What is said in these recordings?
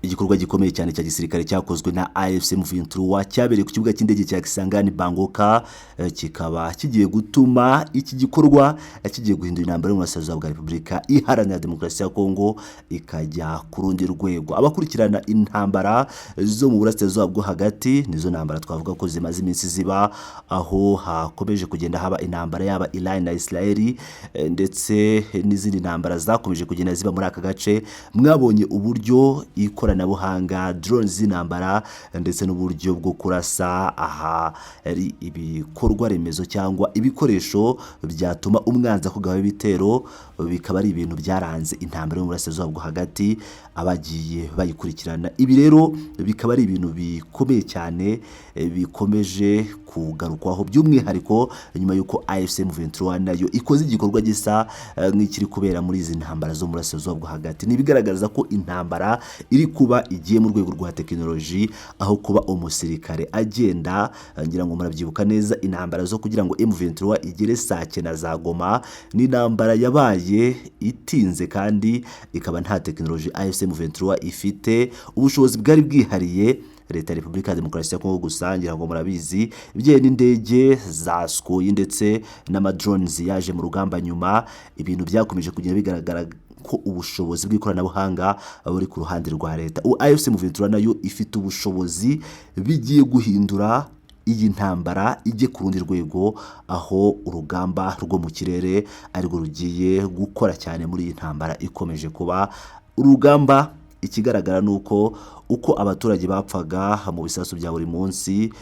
Igikorwa gikomeye cyane cya gisirikare cyakozwe na AFC M23 cyabereye ku kibuga cy'indege cya Kisangani Bangoka, kikaba kigiye gutuma iki gikorwa kigiye guhindura intambara mu burasirazuba bwa Repubulika Iharanira Demokarasi ya Kongo ikajya ku rundi rwego. Abakurikirana intambara zo mu burasirazuba bwo hagati nizo ntambara twavuga ko zimaze iminsi ziba, aho hakomeje kugenda haba intambara yaba Iran na Israel ndetse n'izindi ntambara zakomeje kugenda ziba muri aka gace. Mwabonye uburyo ikoranabuhanga drones z'intambara ndetse n'uburyo bwo kurasa aha ari ibikorwa remezo cyangwa ibikoresho byatuma umwanzi akugaba ibitero, bikaba ari ibintu byaranze intambara mu burasirazuba bwo hagati abagiye bayikurikirana. Ibi rero bikaba ari ibintu bikomeye cyane bikomeje kugarukwaho by'umwihariko nyuma y'uko AFC M23 nayo ikoze igikorwa gisa nk'ikiri kubera muri izi ntambara zo mu burasirazuba bwo hagati. Nibigaragaza ko intambara iri kuba igiye mu rwego rwa tekinoloji, aho kuba umusirikare agenda, ngira ngo murabyibuka neza intambara zo kugira ngo M23 igere Sake na za Goma ni intambara yabaye itinze kandi ikaba nta tekinoloji AFC M23 ifite. Ubushobozi bwari bwihariye Leta ya Repubulika ya Demokarasi ya Kongo gusa, ngira ngo murabizi ibijyanye n'indege za Sukhoi ndetse n'amadrones yaje mu rugamba nyuma, ibintu byakomeje kugenda bigaragara ko ubushobozi bw'ikoranabuhanga buri ku ruhande rwa leta. AFC M23 nayo ifite ubushobozi bigiye guhindura iyi ntambara ijye ku rundi rwego, aho urugamba rwo mu kirere arirwo rugiye gukora cyane muri iyi ntambara ikomeje kuba urugamba. Ikigaragara nuko uko abaturage bapfaga mu bisasu bya buri munsi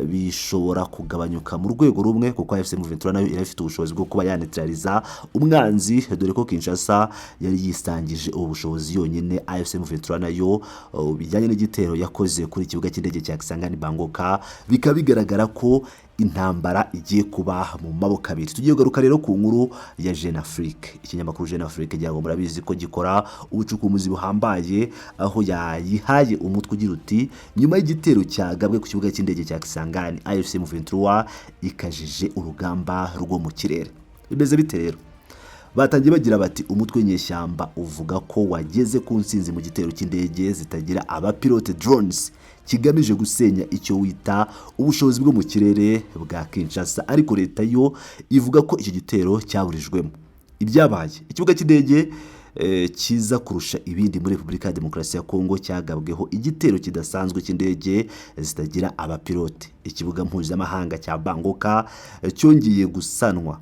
bishobora kugabanyuka mu rwego rumwe, kuko AFC M23 nayo irafite ubushobozi bwo kuba yanetraliza umwanzi, dore ko Kinshasa yari yisangije ubu bushobozi yonyine. AFC M23 nayo bijyanye n'igitero yakoze kuri kibuga cy'indege cya Kisangani Bangoka, bikaba bigaragara ko intambara igiye kuba mu maboko abiri. Tugiye kugaruka rero ku nkuru ya Jeune Afrique. Ikinyamakuru Jeune Afrique cyago murabizi ko gikora ubucukumbuzi buhambaye, aho yayihaye umutwe ugira uti nyuma y'igitero cyagabwe ku kibuga cy'indege cya Kisangani, AFC M23 ikajije urugamba rwo mu kirere. Bimeze bite rero? Batangiye bagira bati umutwe w'inyeshyamba uvuga ko wageze ku nsinzi mu gitero cy'indege zitagira abapilote drones kigamije gusenya icyo wita ubushobozi bwo mu kirere bwa Kinshasa, ariko leta yo ivuga ko icyo gitero cyaburijwemo. Ibyabaye ikibuga cy'indege kiza kurusha ibindi muri Repubulika ya Demokarasi ya Kongo cyagabweho igitero kidasanzwe cy'indege zitagira abapilote. Ikibuga mpuzamahanga cya Bangoka cyongeye gusanwa,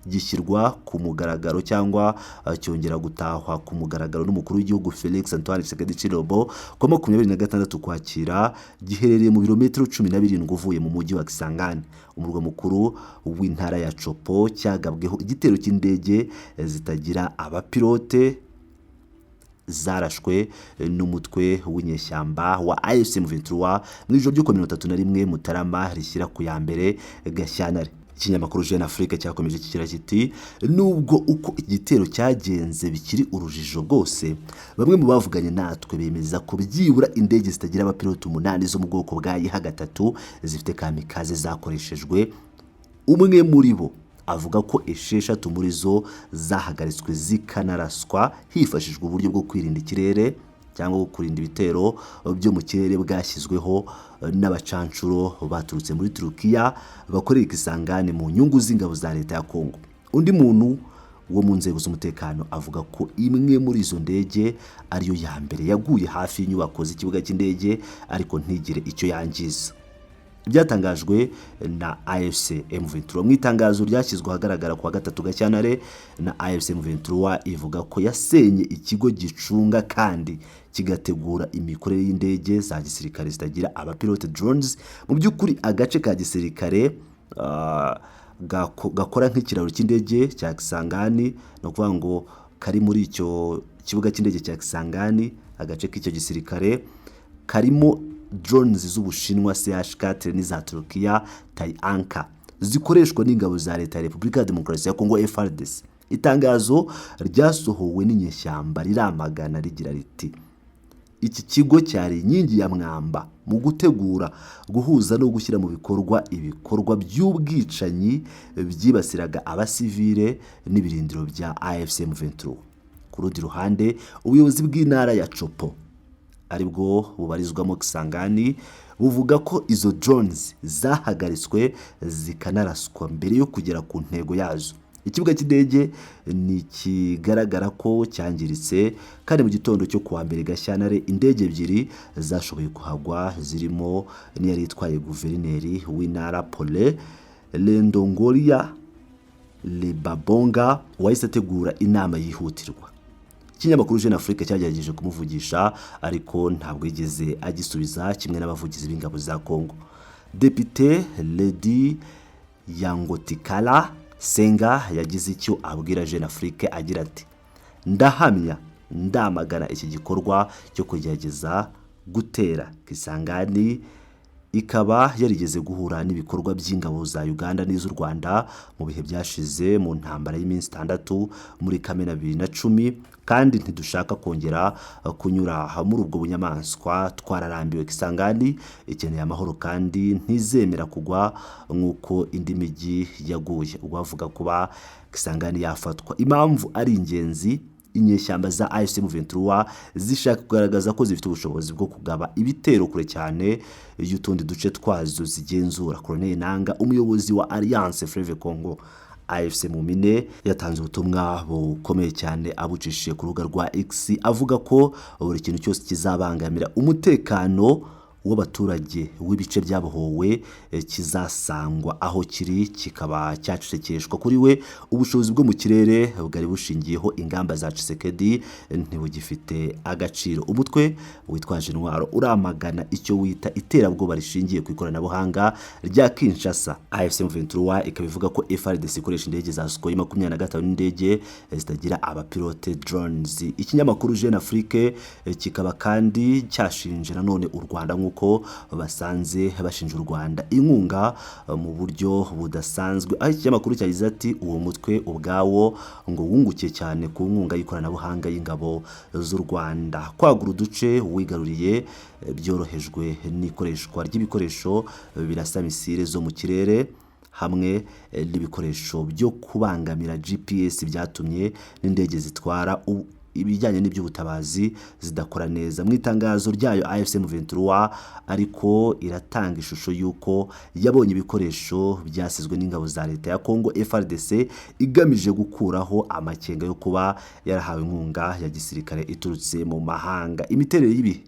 gishyirwa ku mugaragaro cyangwa cyongera gutahwa ku mugaragaro n'umukuru w'igihugu Felix Antoine Tshisekedi Tshilombo ku 26 Ukwakira. Giherereye mu birometero 17 uvuye mu mujyi wa Kisangani, umurwa mukuru w'intara ya Chopo. Cyagabweho igitero cy'indege zitagira abapilote zarashwe n'umutwe w'inyeshyamba wa AFC M23 mu ijoro ryo 31 Mutarama rishyira ku ya mbere Gashyantare. Ikinyamakuru Jeune Afrique cyakomeje kigira kiti nubwo uko igitero cyagenze bikiri urujijo rwose, bamwe mu bavuganye natwe bemeza ko byibura indege zitagira abapilote 8 zo mu bwoko bwa IH-3 zifite kamikaze zakoreshejwe. Umwe muri bo avuga ko 6 muri zo zahagaritswe zikanaraswa hifashishwa uburyo bwo kwirinda ikirere cyangwa kurinda ibitero byo mu kirere bwashyizweho n'abacancuro baturutse muri Turukiya bakorera Kisangani mu nyungu z'ingabo za leta ya Kongo. Undi muntu wo mu nzego z'umutekano avuga ko imwe muri izo ndege ariyo ya mbere yaguye hafi y'inyubako z'ikibuga cy'indege ariko ntigire icyo yangiza. Byatangajwe na AFC M23 mu itangazo ryashyizwe ahagaragara ku wa 3 Gashyantare, na AFC M23 ivuga ko yasenye ikigo gicunga kandi kigategura imikorere y'indege za gisirikare zitagira abapilote drones. Mu by'ukuri agace ka gisirikare gakora nk'ikiraro cy'indege cya Kisangani, no kuvuga ngo kari muri icyo kibuga cy'indege cya Kisangani. Agace k'icyo gisirikare karimo drones z'Ubushinwa CH4 n'iza Turukiya Tayanka zikoreshwa n'ingabo za leta ya Repubulika ya Demokarasi ya Kongo FARDC. Itangazo ryasohowe n'inyeshyamba riramagana rigira riti iki kigo cyari inkingi ya mwamba mu gutegura, guhuza no gushyira mu bikorwa ibikorwa by'ubwicanyi byibasiraga abasivile n'ibirindiro bya AFC M23. Ku rundi ruhande ubuyobozi bw'intara ya Chopo aribwo bubarizwamo Kisangani buvuga ko izo drones zahagaritswe zikanaraswa mbere yo kugera ku ntego yazo. Ikibuga cy'indege ni kigaragara ko cyangiritse kandi mu gitondo cyo kuwa mbere Gashyantare indege ebyiri zashoboye kuhagwa zirimo n'iyari itwaye guverineri w'intara Pole Lendongoria Lebabonga wahise ategura inama yihutirwa. Ikinyamakuru Jeune Afrique cyagerageje kumuvugisha ariko ntabwo yigeze agisubiza kimwe n'abavugizi b'ingabo za Kongo. Depite Lady Yangotikala Senga yagize icyo abwira Jeune Afrique agira ati: ndahamya ndamagana iki gikorwa cyo kugerageza gutera Kisangani, ikaba yarigeze guhura n'ibikorwa by'ingabo za Uganda n'iz'u Rwanda mu bihe byashize mu ntambara y'iminsi 6 muri Kamena 2010, kandi ntidushaka kongera kunyura muri ubwo bunyamaswa. Twararambiwe Kisangani ikeneye amahoro kandi ntizemera kugwa nk'uko indi mijyi yaguye. Ubwo bavuga kuba Kisangani yafatwa, impamvu ari ingenzi inyeshyamba za AFC M23 zishaka kugaragaza ko zifite ubushobozi bwo kugaba ibitero kure cyane y'utundi duce twazo zigenzura. Colonel Nanga, umuyobozi wa Alliance Fleuve Congo AFC Mumine, yatanze ubutumwa bukomeye cyane abucishije ku rubuga rwa X avuga ko buri kintu cyose kizabangamira umutekano w'abaturage w'ibice byabohowe kizasangwa aho kiri, kikaba cyacecekeshwa. Kuri we ubushobozi bwo mu kirere bwari bushingiyeho ingamba za Tshisekedi ntibugifite agaciro. Umutwe witwaje intwaro uramagana icyo wita iterabwoba rishingiye ku ikoranabuhanga rya Kinshasa. AFC M23 ikabivuga ko FARDC ikoresha indege za Sukhoi 25 n'indege zitagira abapilote drones. Ikinyamakuru Jeune Afrique kikaba kandi cyashinje nanone u Rwanda ko basanze bashinja u Rwanda inkunga mu buryo budasanzwe. Aho ikinyamakuru cyagize ati uwo mutwe ubwawo ngo wungukiye cyane ku nkunga y'ikoranabuhanga y'ingabo z'u Rwanda. Kwagura uduce wigaruriye byorohejwe n'ikoreshwa ry'ibikoresho birasa misile zo mu kirere hamwe n'ibikoresho byo kubangamira GPS byatumye n'indege zitwara ibijyanye n'iby'ubutabazi zidakora neza. Mu itangazo ryayo AFC M23 ariko iratanga ishusho y'uko yabonye ibikoresho byasizwe n'ingabo za leta ya Kongo FARDC igamije gukuraho amakenga yo kuba yarahawe inkunga ya gisirikare iturutse mu mahanga. Imiterere y'ibi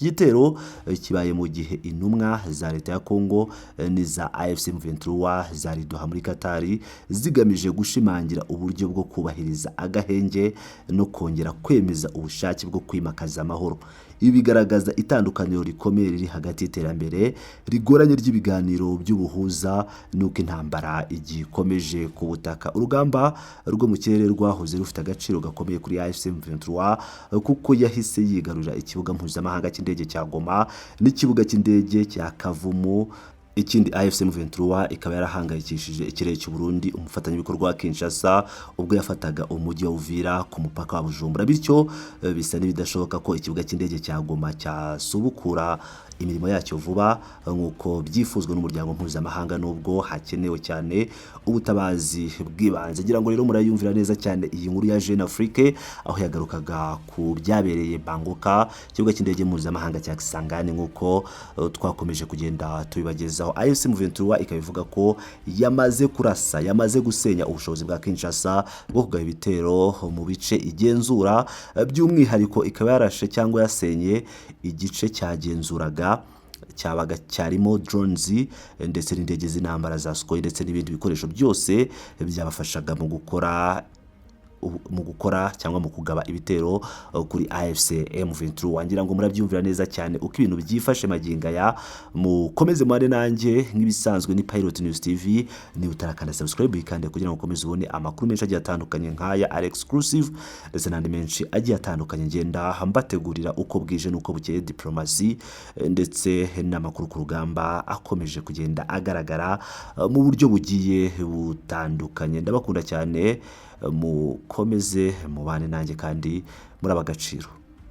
igitero kibaye mu gihe intumwa za leta ya Kongo n'iza AFC M23 zari Doha muri Katari zigamije gushimangira uburyo bwo kubahiriza agahenge no kongera kwemeza ubushake bwo kwimakaza amahoro. Ibi bigaragaza itandukaniro rikomeye riri hagati y'iterambere rigoranye ry'ibiganiro by'ubuhuza nuko intambara igikomeje ku butaka. Urugamba rwo mu kirere rwahoze rufite agaciro gakomeye kuri AFC M23 kuko yahise yigarurira ikibuga mpuzamahanga cy'indege cya Goma n'ikibuga cy'indege cya Kavumu. Ikindi AFC M23 ikaba yarahangayikishije ikirere cy'u Burundi, umufatanyabikorwa wa Kinshasa, ubwo yafataga umujyi wa Uvira ku mupaka wa Bujumbura, bityo bisa n'ibidashoboka ko ikibuga cy'indege cya Goma cyasubukura imirimo yacyo vuba nk'uko byifuzwa n'umuryango mpuzamahanga, nubwo hakenewe cyane ubutabazi bw'ibanze. Ngira ngo rero murayumvira neza cyane iyi nkuru ya Jeune Afrique aho yagarukaga ku byabereye Bangoka, ikibuga cy'indege mpuzamahanga cya Kisangani nk'uko twakomeje kugenda tubibagezaho. AFC M23 ikabivuga ko yamaze kurasa, yamaze gusenya ubushobozi bwa Kinshasa bwo kugaba ibitero mu bice igenzura, by'umwihariko ikaba yarashe cyangwa yasenye igice cyagenzuraga cyabaga cyarimo drones ndetse n'indege z'intambara za Sukhoi ndetse n'ibindi bikoresho byose byabafashaga mu gukora cyangwa mu kugaba ibitero kuri AFC M23. Wangira ngo murabyumvira neza cyane uko ibintu byifashe maginga ya mukomeze mwane nanjye nk'ibisanzwe ni Pilot News TV. Ni utarakanda subscribe ikande kugira ngo ukomeze ubone amakuru menshi agiye atandukanye nk'aya are exclusive ndetse n'andi menshi agiye atandukanye ngenda mbategurira uko bwije nuko bukeye diplomasi ndetse n'amakuru ku rugamba akomeje kugenda agaragara mu buryo bugiye butandukanye. Ndabakunda cyane, mukomeze mubane nanjye kandi muri abagaciro.